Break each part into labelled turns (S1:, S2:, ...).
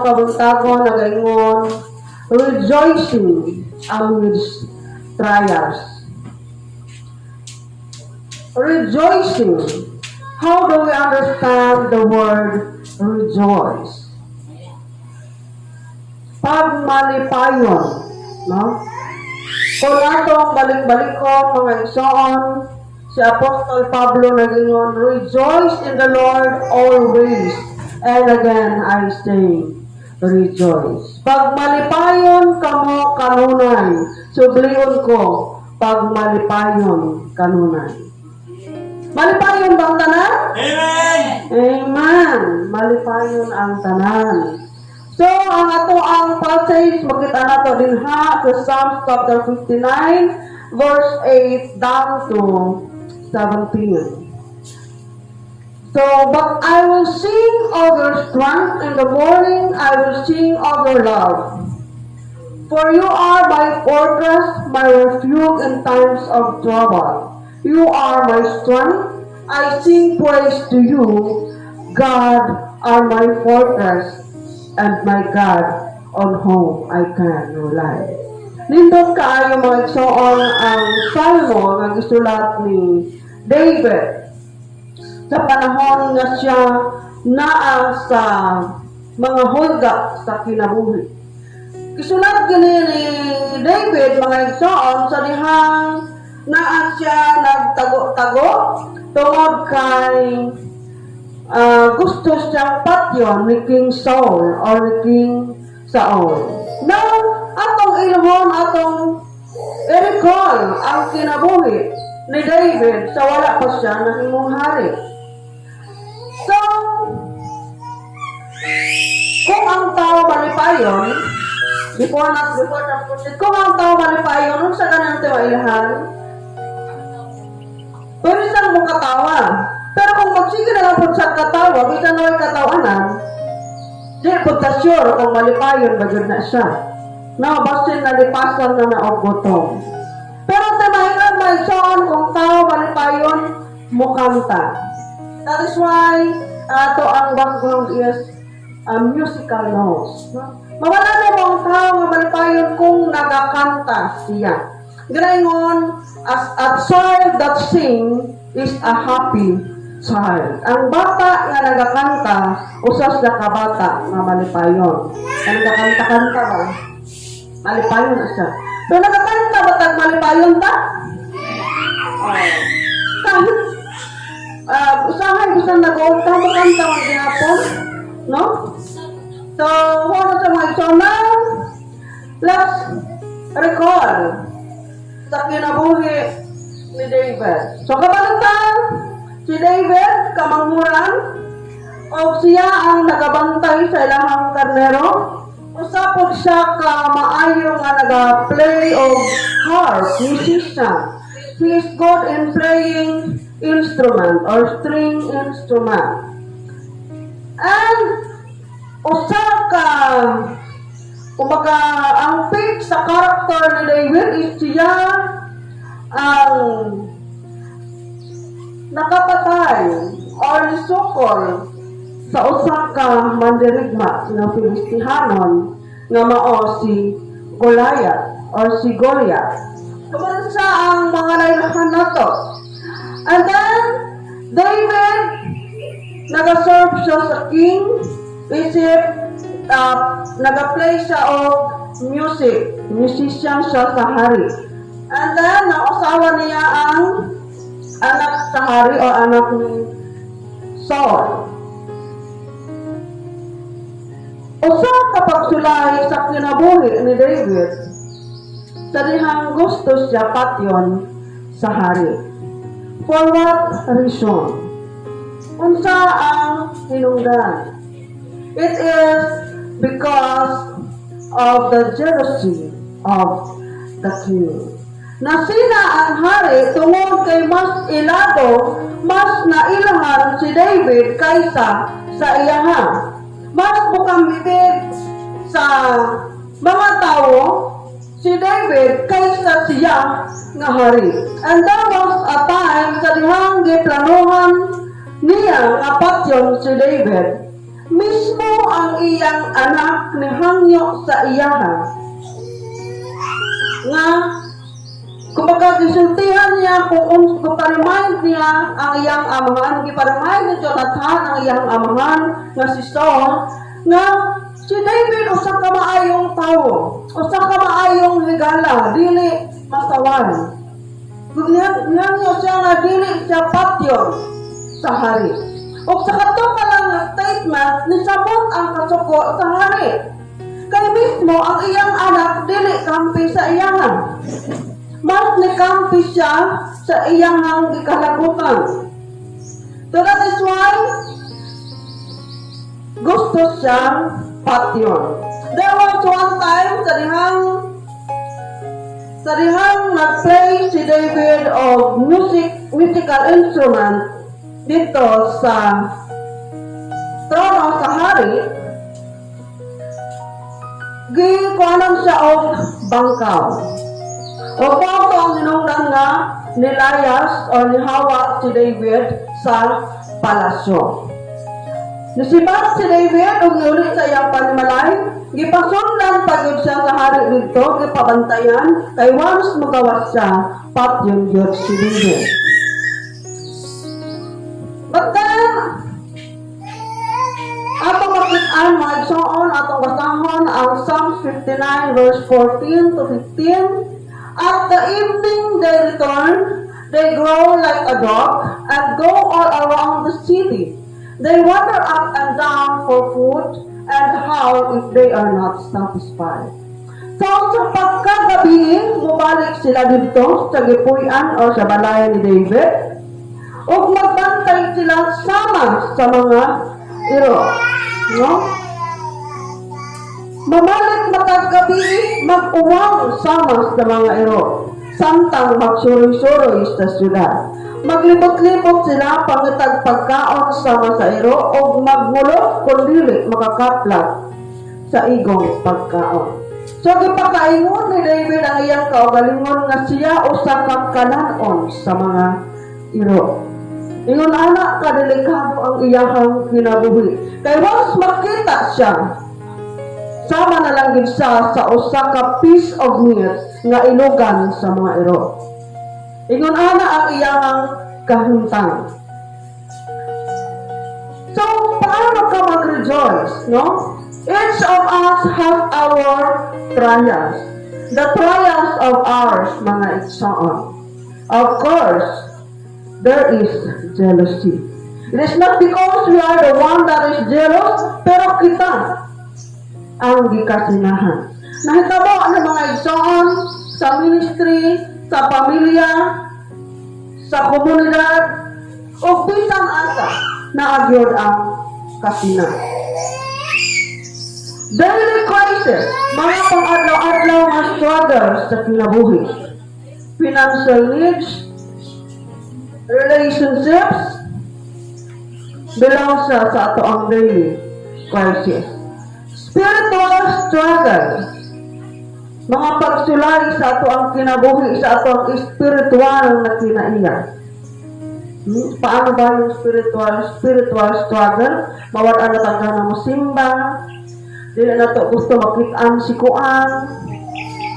S1: kabuntagon nagaingon, rejoicing amidst trials. Rejoicing. How do we understand the word rejoice? Pagmalipayon, no? Kung atong balik-balikon mga igsoon, si Apostol Pablo nagingon, rejoice in the Lord always. And again, I say, rejoice. Pagmalipayon kamo kanunay. Subliyon ko, pagmalipayon kanunay. Malipayon ba ang tanan?
S2: Amen!
S1: Amen. Malipayon ang tanan. So, ang ato ang passage, makita na to din ha, sa Psalms chapter 59, verse 8 down to 17. So, but I will sing of your strength in the morning, I will sing of your love. For you are my fortress, my refuge in times of trouble. You are my strength, I sing praise to you. God are my fortress, and my God on whom I can rely. Nindot kaayo mga igsoon ang salmo nga gisulat ni David sa panahon nga siya naa sa mga hulga sa kinabuhi. Gisulat gini ni David mga igsoon sa dihang naa siya nagtago-tago tungod kay gusto siyang patyon ni King Saul or ni King Saul. Now, atong ilhon, atong i-recall ang kinabuhi ni David sa wala pa siya nahimong hari. So, kung ang tao malipayon, before kung ang tao malipayon, nung sa ganang tiwailahan, pwede siyang mong katawa. Pero kung magsige na lang po sa katawa, bisan na katawanan, di po ta sure kung malipayon ba yun na siya. No, basta nalipasan na naogbotong. Pero tamahingan may soon kung tao malipayon, mukanta. That is why ito ang background is musical notes. No? Mawala na mong tao nga malipayon kung nagakanta siya. Ganaingon, as a child that sing is a happy child. Ang bata nga nagakanta, usas na kabata nga malipayon. Ang nagakanta-kanta ba? Malipayon na siya. So nagakanta ba tag malipayon ta? Kahit usahay gusto nag-uulta, makanta ang ginapon. No? So, ano sa mga iso na? Let's recall sa kinabuhi ni David. So, kabalatan, si David, kamanghuran, o siya ang nagabantay sa ilahang karnero. Usapod siya ka maayo nga naga-play of harp, musician. He is good in playing instrument or string instrument. And usa ka kumbaga ang pick sa character ni David is siya ang nakapatay or nisukol sa usa ka mandirigma nga Filistihanon nga mao si Goliath or si Goliath. Kamunsa ang mga nailahan nato. And then David nag-serve siya sa king, isip nag-play siya of music, musician siya sa hari. And then nausawa niya ang anak sa hari o anak ni Saul. Usa ka pagsulay sa kinabuhi ni David sa dihang gusto siya patyon sa hari. For what reason? Unsa ang hinungdan? It is because of the jealousy of the king. Nasina ang hari tungod kay mas ilado, mas nailahan si David kaysa sa iyaha. Mas bukang bibig sa mga tao si David kaysa siya nga hari. And there was a time sa dihang giplanuhan niya nga patyon si David. mismo ang iyang anak ni hangyo sa iyahan. Nga, kumbaga gisultihan niya kung remind niya ang iyang amahan, giparemind ni Jonathan ang iyang amahan nga si Saul, nga si David usa ka maayong tao, usa ka maayong higala, dili masawan. Niya siya nga dili siya patyon sa hari. O sa kato ka lang nga statement, nisabot ang kasuko sa hari. Kaya mismo ang iyang anak dili kampi sa iyahan. Mas nikampi siya sa iyang ikalabutan. So that is why gusto siyang patyon. There was one time sa dihang nag-play si David of musical instrument dito sa trono sa hari, gikuanan siya og bangkaw. O kung ang ninungdan nga nilayas o nihawa si David sa palasyo. Nisibat si David og niulit sa iyang panimalay, gipasundan pagod siya sa hari dito, gipabantayan, kay once magawas siya, patyon yun si David. But then, atong makitaan, mga igsoon, atong basahon ang Psalm 59 verse 14 to 15. At the evening they return, they grow like a dog, and go all around the city. They wander up and down for food, and howl if they are not satisfied. So, sa pagkagabi, mubalik sila dito sa gipuy-an o sa balay ni David, o magbantay sila sama sa mga iro. No? Mamalik matagabi, mag-uwang sama sa mga iro. Samtang magsuroy-suroy sa syudad. Maglibot-libot sila pangitag pagkaon sama sa iro o magmulot kung dili makakaplat sa igong pagkaon. So, gipakaingon ni David ang iyang kaugalingon nga siya usa ka kananon sa mga iro. Ingon anak, kadelikado ang iyahang kinabuhi. Kay once makita siya, sama na lang din siya sa usa ka piece of meat nga ilugan sa mga iro. Ingon ana ang iyahang kahintang. So, paano ka mag-rejoice, no? Each of us have our trials. The trials of ours, mga igsoon. Of course, there is jealousy. It is not because we are the one that is jealous, pero kita ang gikasinahan. Nahitabo ang mga igsoon sa ministry, sa pamilya, sa komunidad, o bisan asa na agyod ang kasina. Daily crisis, mga pang-adlaw-adlaw na struggles sa kinabuhi. Financial needs, relationships, belong sa ato ang daily crisis. Spiritual struggle, mga pagsulay sa ato ang kinabuhi, sa ato ang spiritual na kinaiya. Paano ba yung spiritual struggle? Mawad ang natangga na mo simba, dili na to gusto makitaan si kuan,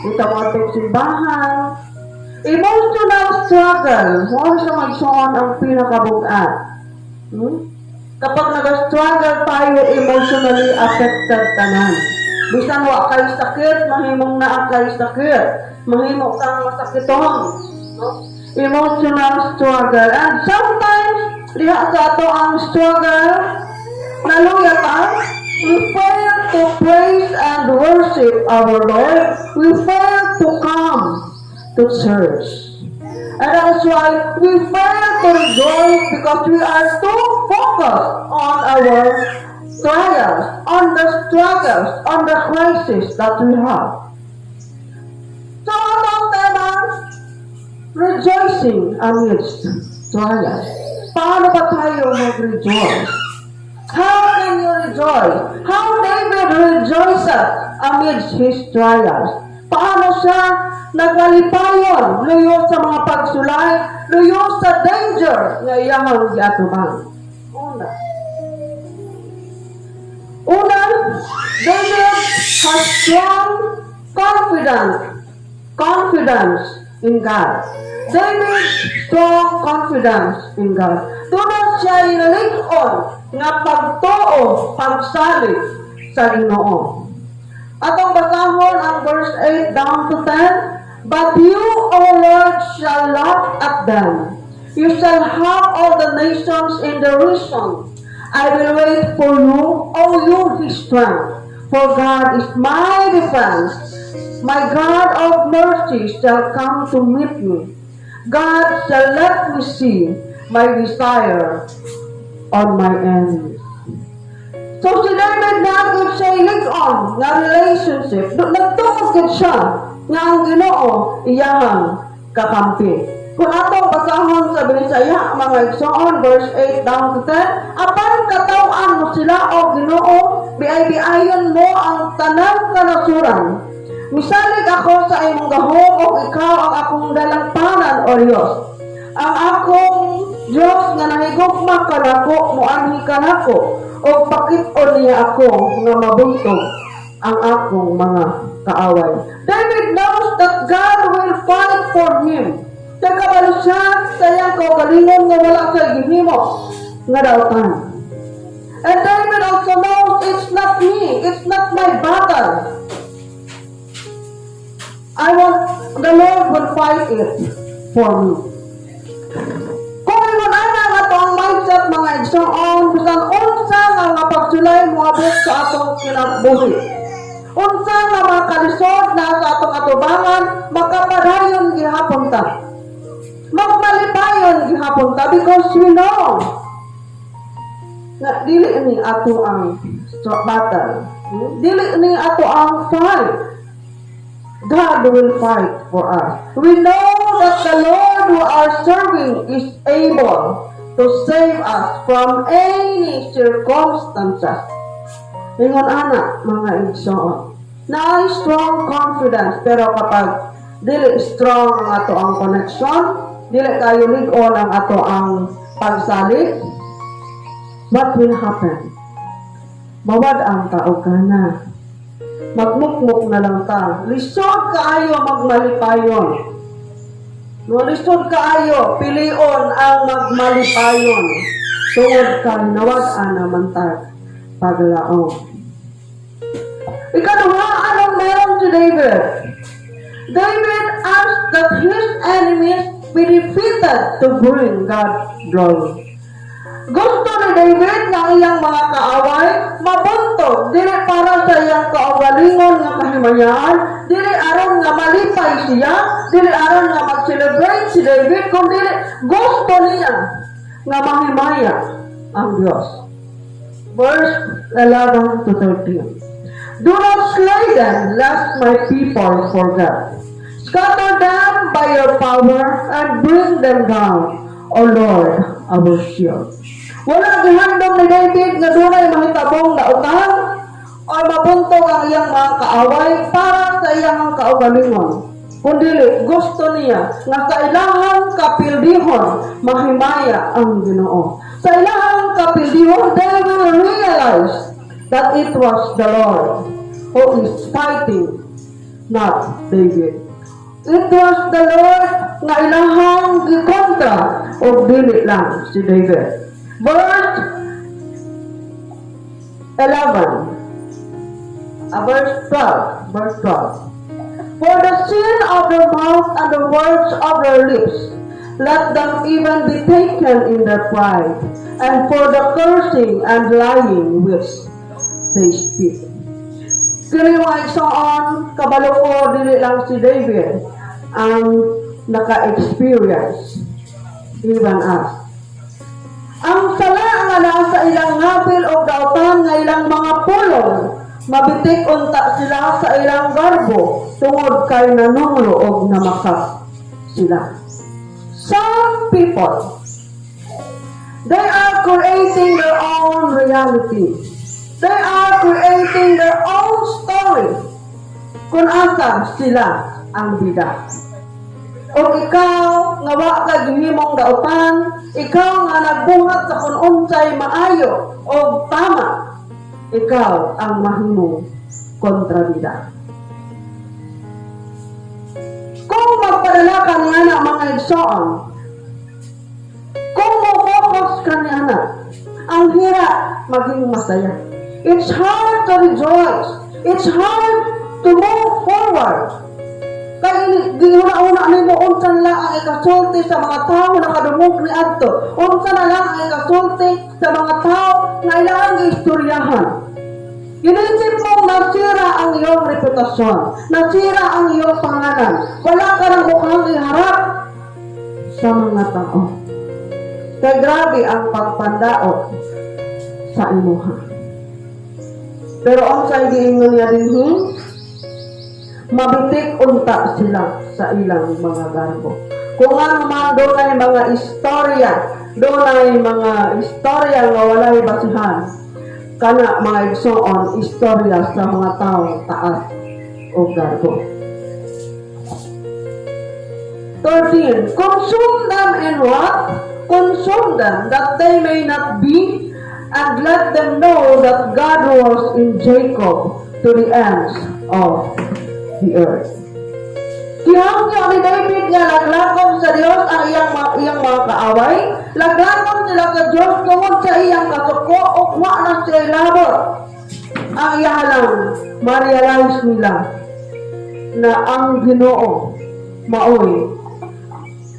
S1: kita mo atong simbahan. Emotional struggle, mo siya magsuon ang pinakabugat. Kapag nag-struggle tayo, emotionally affected tanan. Bisan wa kay sakit, mahimong naa kay sakit. Mahimo kang masakiton. No? Emotional struggle. And sometimes, diha sa ato ang struggle, naluyatan, we fail to praise and worship our Lord. We fail to come to church. And that's why we fail to rejoice because we are too focused on our trials, on the struggles, on the crisis that we have. So, atong tema, rejoicing amidst trials. Paano ba tayo mag-rejoice? How can you rejoice? How David rejoices amidst his trials? Paano siya nagalipayon, luyo sa mga pagsulay, luyo sa danger nga iyang giatubang? Una, Una, David has strong confidence in God. David strong confidence in God. Doon siya inalig-on nga pagtuo, pagsalig sa Ginoo. Atong basahon ang verse 8 down to 10. But you, O Lord, shall laugh at them. You shall have all the nations in derision. I will wait for you, O you, his strength. For God is my defense. My God of mercy shall come to meet me. God shall let me see my desire on my enemies. So si David nagod siya ilig-on nga relationship. Nagtungkod siya nga ang Ginoo iyahang kakampi. Kung atong basahon sa Binisaya, mga igsoon, verse 8 down to 10, apan katawan mo sila o Ginoo, biay-biayon mo ang tanang kanasuran. Misalig ako sa imong gahom o ikaw ang akong dalangpanan o Diyos. Ang akong Diyos nga nahigugma kanako, muanhi kanako, o pakit-on niya ako nga mabuntog ang akong mga kaaway. David knows that God will fight for him. Nagkabalo siya sa iyang kaugalingon nga wala sa gihimo nga dautan. And David also knows it's not me, it's not my battle. The Lord will fight it for me. Kung ingon-ana nga ito ang mindset mga igsoon, bisan unsa nga pagsulay mo abot sa atong kinabuhi. Unsa nga mga kalisod na sa atong atubangan, makapadayon gihapon ta. Magmalipayon gihapon ta because we know na dili ni ato ang battle. Dili ni ato ang fight. God will fight for us. We know that the Lord who are serving is able to save us from any circumstances. Ingon ana mga igsoon. Na strong confidence pero kapag dili strong ang ato ang connection, dili kayo lig-on ang ato ang pagsalig, what will happen? Mawad ang kaugana. Magmukmuk na lang ta. Lisod kaayo magmalipayon. No, lisod kaayo, pilion ang magmalipayon. Tungod ka nawad-an naman ta paglaong. Ikaduha, anong meron si David? David asked that his enemies be defeated to bring God glory. Gusto ni David na iyang mga kaaway mabuntog, dili para sa iyang kaugalingon nga kahimayan, dili aron nga malipay siya, dili aron nga mag-celebrate si David, kundi gusto niya nga mahimaya ang Diyos. Verse 11 to 13. Do not slay them, lest my people forget. Scatter them by your power and bring them down, O Lord, our shield. Wala gihandom ni David nga dunay mahitabong na utang o mabuntog ang iyang mga kaaway para sa iyang kaugalingon. Kundi gusto niya nga sa ilahang kapildihon mahimaya ang Ginoo. Sa ilahang kapildihon, they will realize that it was the Lord who is fighting, not David. It was the Lord nga ilahang gikontra o dili lang si David. Verse 11. Verse 12. For the sin of their mouth and the words of their lips, let them even be taken in their pride, and for the cursing and lying which they speak. Kini mga igsoon, kabalo ko, dili lang si David ang naka-experience, even us. Ang sala nga nasa ilang ngabil o dautan nga ilang mga pulong, mabitik unta sila sa ilang garbo, tungod kay nanunglo o namakas sila. Some people, they are creating their own reality. They are creating their own story kung asa sila ang bida. O ikaw nga wa ka gihimong dautan, ikaw nga nagbuhat sa kung unsay maayo o tama, ikaw ang mahimong kontrabida. Kung magpadala ka niya na mga igsoon, kung mo-focus ka niya na, ang hirap maging masaya. It's hard to rejoice. It's hard to move forward. Kaya una-una ni mo, unsan lang ang ikasulti sa mga tao na kadumog ni Adto. Unsan na lang ang ikasulti sa mga tao na ilangang istoryahan. Inisip mong nasira ang iyong reputasyon, nasira ang iyong pangalan. Wala ka ng mukhang iharap sa mga tao. Kaya grabe ang pagpandaot sa imuha. Pero ang sa giingon niya din, mabitik unta sila sa ilang mga garbo. Kung ano man doon ay mga istorya, doon ay mga istorya nga walay basihan, kana mga igsoon, istorya sa mga taong taas o garbo. 13. Consume them in what? Consume them, that they may not be, and let them know that God was in Jacob to the ends of the earth. Kihang niya ni David nga laglakon sa Dios ang iyang mga kaaway, laglakon sila sa Dios tungod sa iyang kasuko o wa na sila labot. Ang iyahalang ma-realize nila na ang Ginoo maoy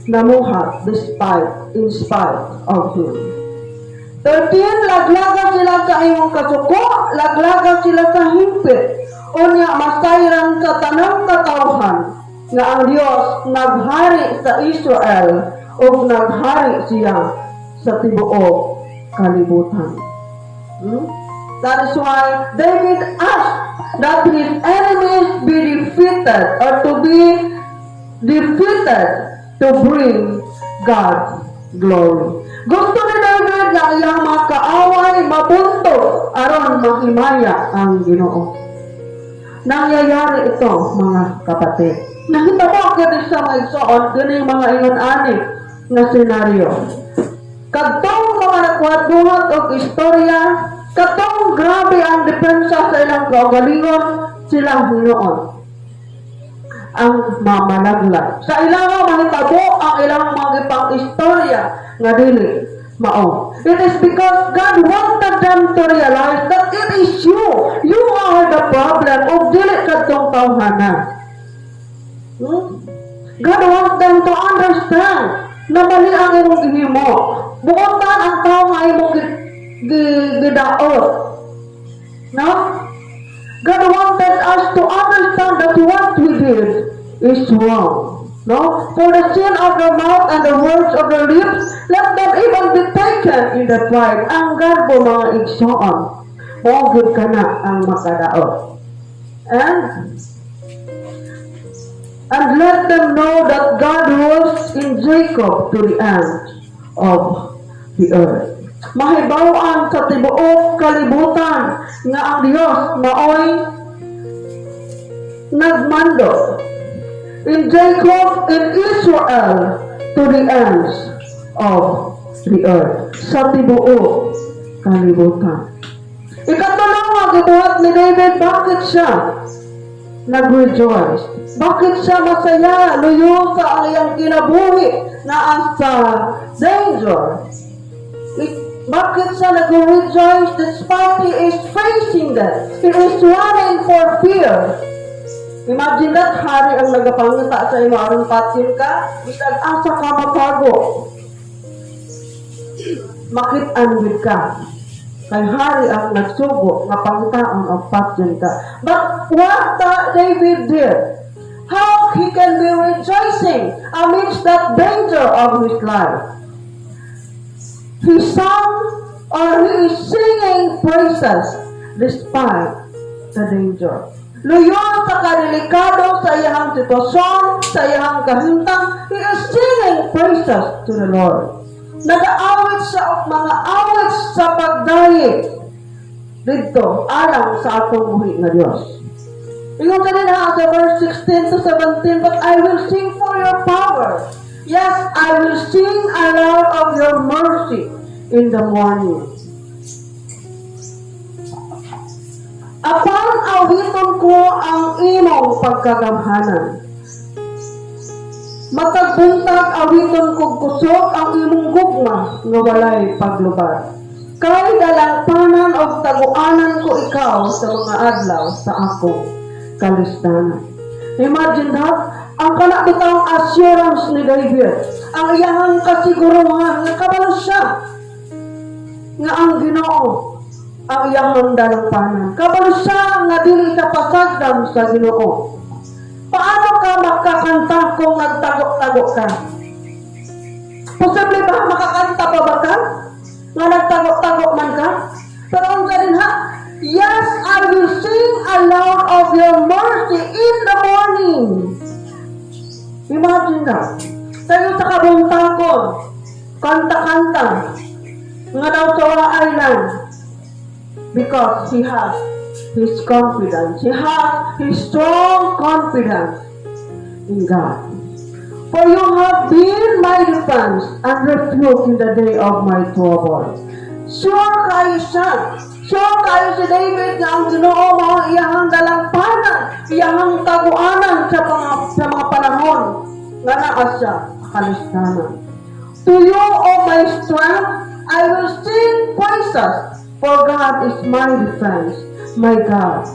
S1: namuhat in spite of him. 13. Laglagan sila sa iyong kasuko, laglagan sila sa himpit, unya masayran sa tanang katawhan nga ang Dios naghari sa Israel o naghari siya sa tibuok kalibutan. That is why David asked that his enemies be defeated or to be defeated to bring God glory. Gusto ni David nga iyang mga kaaway mabunto aron mahimaya ang Ginoo. Nangyayari ito, mga kapatid. Nahitabo ka din sa mga igsoon, ganing mga ingon-ani na senaryo. Kadtong mga nagkuhat-buhat o istorya, kadtong grabe ang depensa sa ilang kaugalingon, silang Hinoon ang mamalaglag. Sa ilang mahitabo ang ilang mga ipang istorya nga dili mao. It is because God wanted them to realize that it is you. You are the problem of dili kadtong tawhana. God wants them to understand na mali ang imong gihimo. Buotan ang tao nga imong gidaot. No? God wanted us to understand that what we did is wrong. No? For the sin of the mouth and the words of the lips, let them even be taken in the pride. Ang garbo mga igsoon, mawagod ka na ang makadaot. And let them know that God rules in Jacob to the end of the earth. Mahibawaan sa tibuok kalibutan nga ang Dios maoy nagmando in Jacob, in Israel, to the ends of the earth. Sa tibuok kalibutan. Ikatulong nga gibuhat ni David, bakit siya nag-rejoice? Bakit siya masaya, luyo sa ang iyang kinabuhi na asa danger? Bakit siya nag-rejoice despite he is facing that? He is running for fear. Imagine that, hari ang nagapangita sa iyo, aron patin ka, bisag asa ka mapago. Makit-an gid ka. Kay hari ang nagsugo, nga pangitaon o patin ka. But what David did, how he can be rejoicing amidst that danger of his life? He sang or he is singing praises despite the danger. Luyo sa kadelikado sa iyang sitwasyon, sa iyang kahintang, he is singing praises to the Lord. Nag-aawit siya og mga awit sa pagdayi dito alang sa atong buhi nga Dios. Ingon ka din sa verse 16 to 17, but I will sing for your power. Yes, I will sing aloud of your mercy in the morning. Apan awiton ko ang imong pagkagamhanan. Matagbuntag awiton kog kusog ang imong gugma nga walay paglubad. Kay dalangpanan og taguanan ko ikaw sa mga adlaw sa akong kalisdanan. Imagine that, ang kanabitang assurance ni David, ang iyahang kasiguruhan nga kabalo siya nga ang Ginoo ang iyahang dalangpanan. Kabalo siya nga dili siya pasagdan sa Ginoo. Paano ka makakanta kung nagtago-tago ka? Posible ba makakanta pa ba ka? Nga nagtago-tago man ka? Pero ang ganin ha, yes, I will sing aloud of your mercy in the morning. Imagine that. Tayo sa kabuntakon, kanta-kanta, nga daw sa island. Because he has his confidence. He has his strong confidence in God. For you have been my defense and refuge in the day of my trouble. Sure kayo siya. Sure kayo si David nga ang Ginoo mga iyahang dalampanan, iyahang taguanan sa mga panahon nga naa siya kalisdanan. To you, O my strength, I will sing praises, for God is my defense, my God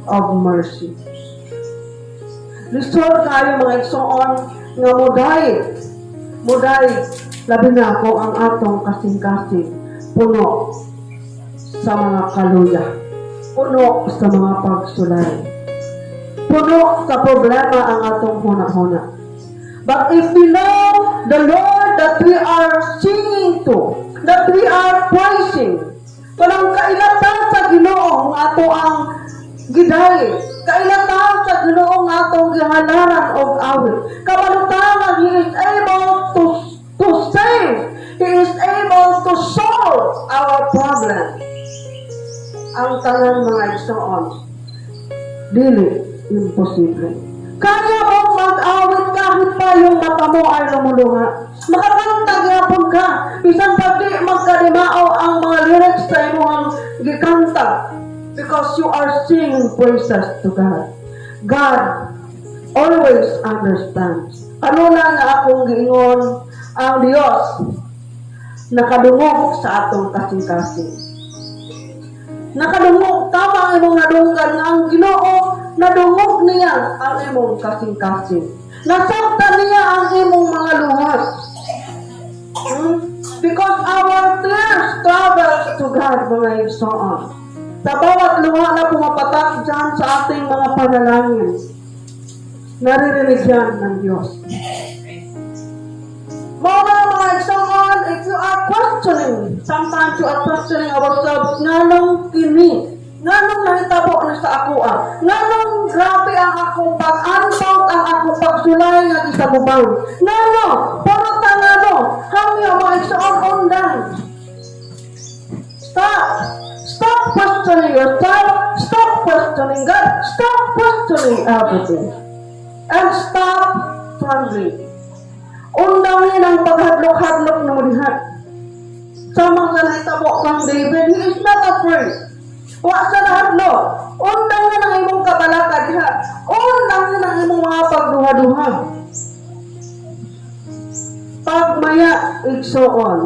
S1: of mercy. Restore kayo mga igsoon nga muday, labi na ko ang atong kasing-kasing, puno sa mga kaluya, puno sa mga pagsulay, puno sa problema ang atong huna-huna. But if we know the Lord that we are singing to, that we are praising, kanang kailatan sa Ginoo nga ato ang gidayi, kailatan sa Ginoo nga atong gihalaran og awit. Kabalutan He is able to save. He is able to solve our problem. Ang tanan mga igsoon, dili imposible. Kaya mong mag-awit kahit pa yung mata mo ay lumuluha. Makakantag yapon ka. Isang pagdi magkadimao ang mga lyrics sa imong gikanta. Because you are singing praises to God. God always understands. Ano na nga akong giingon, ang Diyos nakadungog sa atong kasing-kasing. Nakadungog, tama ang imong nadunggan nga ang Ginoo, nadungog niya ang imong kasing-kasing. Nasaktan niya ang imong mga luhas. Because our tears travels to God, mga igsoon. Sa bawat luha na pumapatak dyan sa ating mga panalangin, naririnig yan ng Diyos. Mga igsoon, if you are questioning, sometimes you are questioning ourselves, nganong kini, nganong nahitabo na sa ako nganong grabe ang akong pag-antot, ang akong pagsulay nga isabubang, ngano, porota ngano, kami ang mga igsoon undan. Stop questioning yourself, stop questioning God, stop questioning everything, and stop trembling. Undangin ang paghadlok-hadlok ng murihat. Sama sa nahitabo kang David, he is not afraid. Wa sa nahadlok. Undangin ang imong kabalaka diha. Undangin ang imong mga pagduha-duha. Pagmaya igsoon.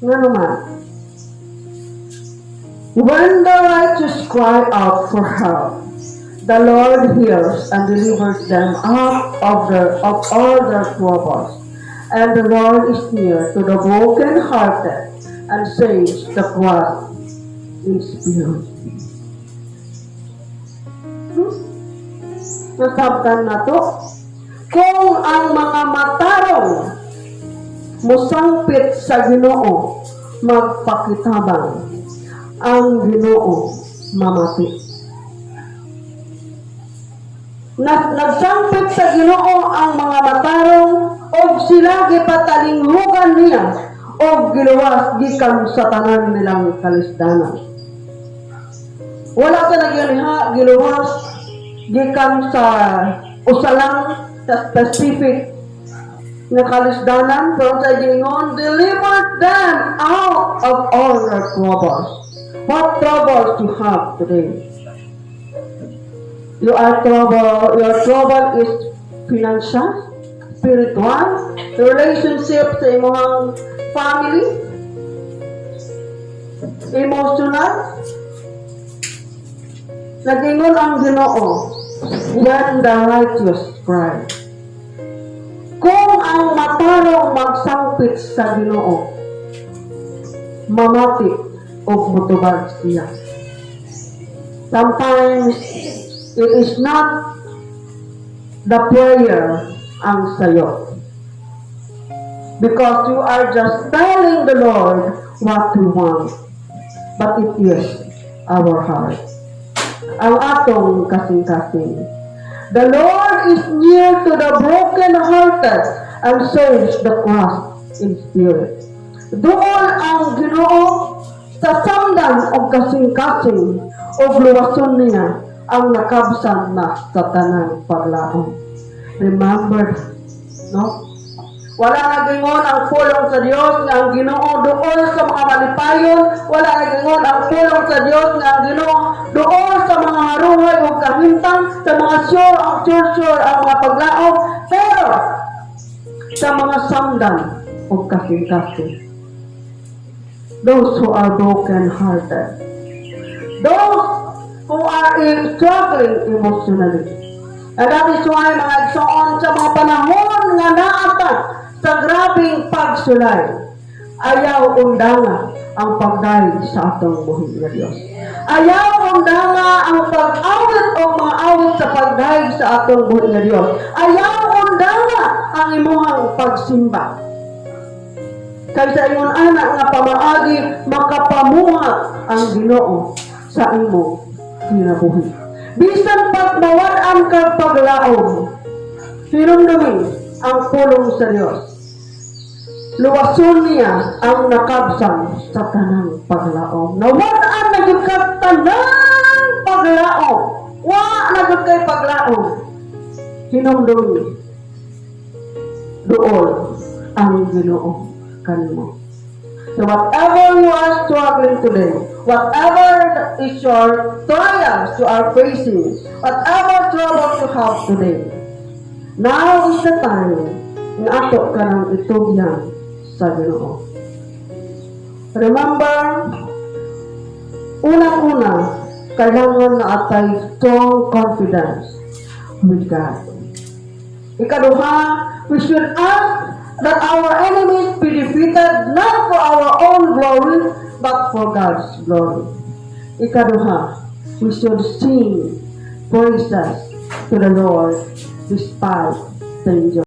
S1: Nga naman. When the righteous cry out for help, the Lord hears and delivers them out of all their troubles. And the Lord is near to the broken-hearted and saves the quiet in spirit. Nasabtan na to. Kung ang mga matarong musangpit sa Ginoo, magpakitabang, ang Ginoo mamati. Nagsangpit sa Ginoo ang mga matarong og sila gipatalinghugan niya og giluwas gikan sa tanan nilang kalisdanan. Wala ka nagyaniha giluwas gikan sa usalang sa specific na kalisdanan, pero sa gingon, delivered them out of all their troubles. What troubles you have today? Your trouble is financial, spiritual, relationship sa imong family, emotional. Nagingon ang Ginoo, when the righteous cry. Kung ang matarong magsangpit sa Ginoo, mamati o mutubag siya. Sometimes, it is not the prayer ang sayo. Because you are just telling the Lord what you want. But it is our heart. Ang atong kasing-kasing. The Lord is near to the broken-hearted and saves the crushed in spirit. Doon ang Ginoo sa samdan o kasing-kasing o luwason niya ang nakabsan na sa tanang paglaong. Remember, no? Wala nagingon ang pulong sa Dios nga ang Ginoo doon sa mga malipayon. Wala nagingon ang pulong sa Dios nga ang Ginoo doon sa mga haruhay o kahintang, sa mga sure ang mga paglaom. Pero sa mga samdan o kasing-kasing, those who are broken-hearted, those who are struggling emotionally. And that is why mga igsoon sa mga panahon nga naatan sa grabing pagsulay, ayaw undanga ang pagdahig sa atong buhi nga Dios. Ayaw undanga ang pag-awit o mga awit sa pagdahig sa atong buhi nga Dios. Ayaw undanga ang imuhang pagsimba. Kaysa ingon anak nga pamaagi, makapamuhat ang Ginoo sa imo kinabuhi. Bisan pag mawaan ka paglaom, hinumdumin ang pulong sa Diyos. Luwason niya ang nakabsan sa tanang paglaom. Nawaan na yung tanang paglaom. Wa na yung kay paglaom. Hinumdumin. Doon ang Ginoo kanimo. So whatever you are struggling today, whatever is your trials you are facing, whatever trouble you have today, now is the time na ato ka ng itugyan sa Ginoo. Remember, unang-una, kailangan na atay strong confidence with God. Ikaduha, we should ask that our enemies be defeated not for our own glory, but for God's glory. Ikaduha, we should sing praises to the Lord despite danger.